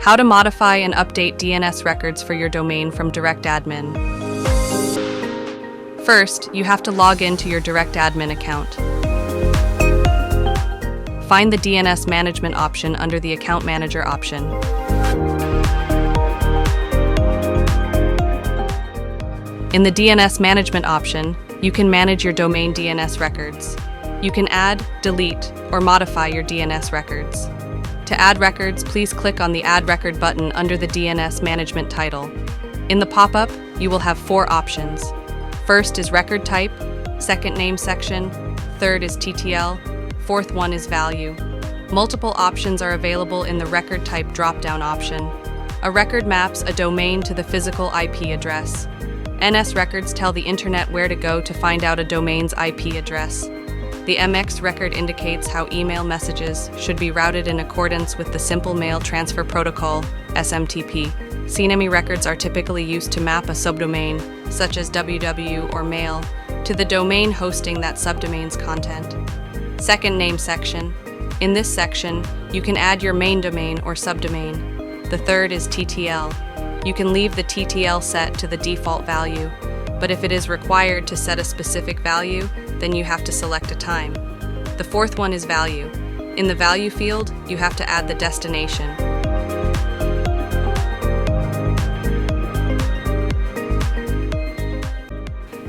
How to modify and update DNS records for your domain from DirectAdmin. First, you have to log into your DirectAdmin account. Find the DNS management option under the Account Manager option. In the DNS management option, you can manage your domain DNS records. You can add, delete, or modify your DNS records. To add records, please click on the Add Record button under the DNS management title. In the pop-up, you will have 4 options. First is record type, second name section, third is TTL, fourth one is value. Multiple options are available in the record type drop-down option. A record maps a domain to the physical IP address. NS records tell the internet where to go to find out a domain's IP address. The MX record indicates how email messages should be routed in accordance with the Simple Mail Transfer Protocol, SMTP. CNME records are typically used to map a subdomain, such as www or mail, to the domain hosting that subdomain's content. Second name section. In this section, you can add your main domain or subdomain. The third is TTL. You can leave the TTL set to the default value, but if it is required to set a specific value, then you have to select a time. The fourth one is value. In the value field, you have to add the destination.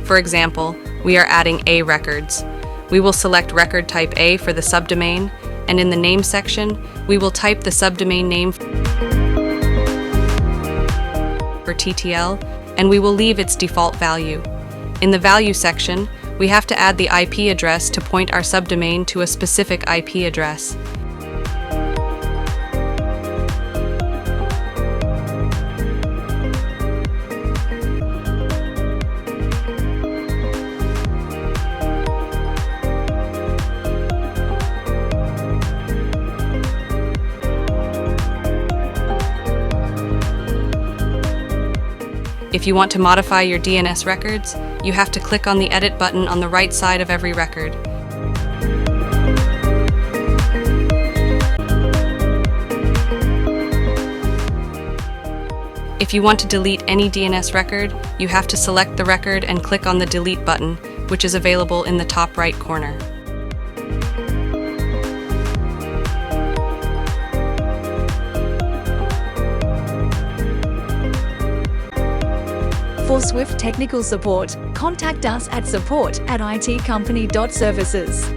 For example, we are adding A records. We will select record type A for the subdomain, and in the name section, we will type the subdomain name for TTL, and we will leave its default value. In the value section, we have to add the IP address to point our subdomain to a specific IP address. If you want to modify your DNS records, you have to click on the Edit button on the right side of every record. If you want to delete any DNS record, you have to select the record and click on the Delete button, which is available in the top right corner. For swift technical support, contact us at support@itcompany.services.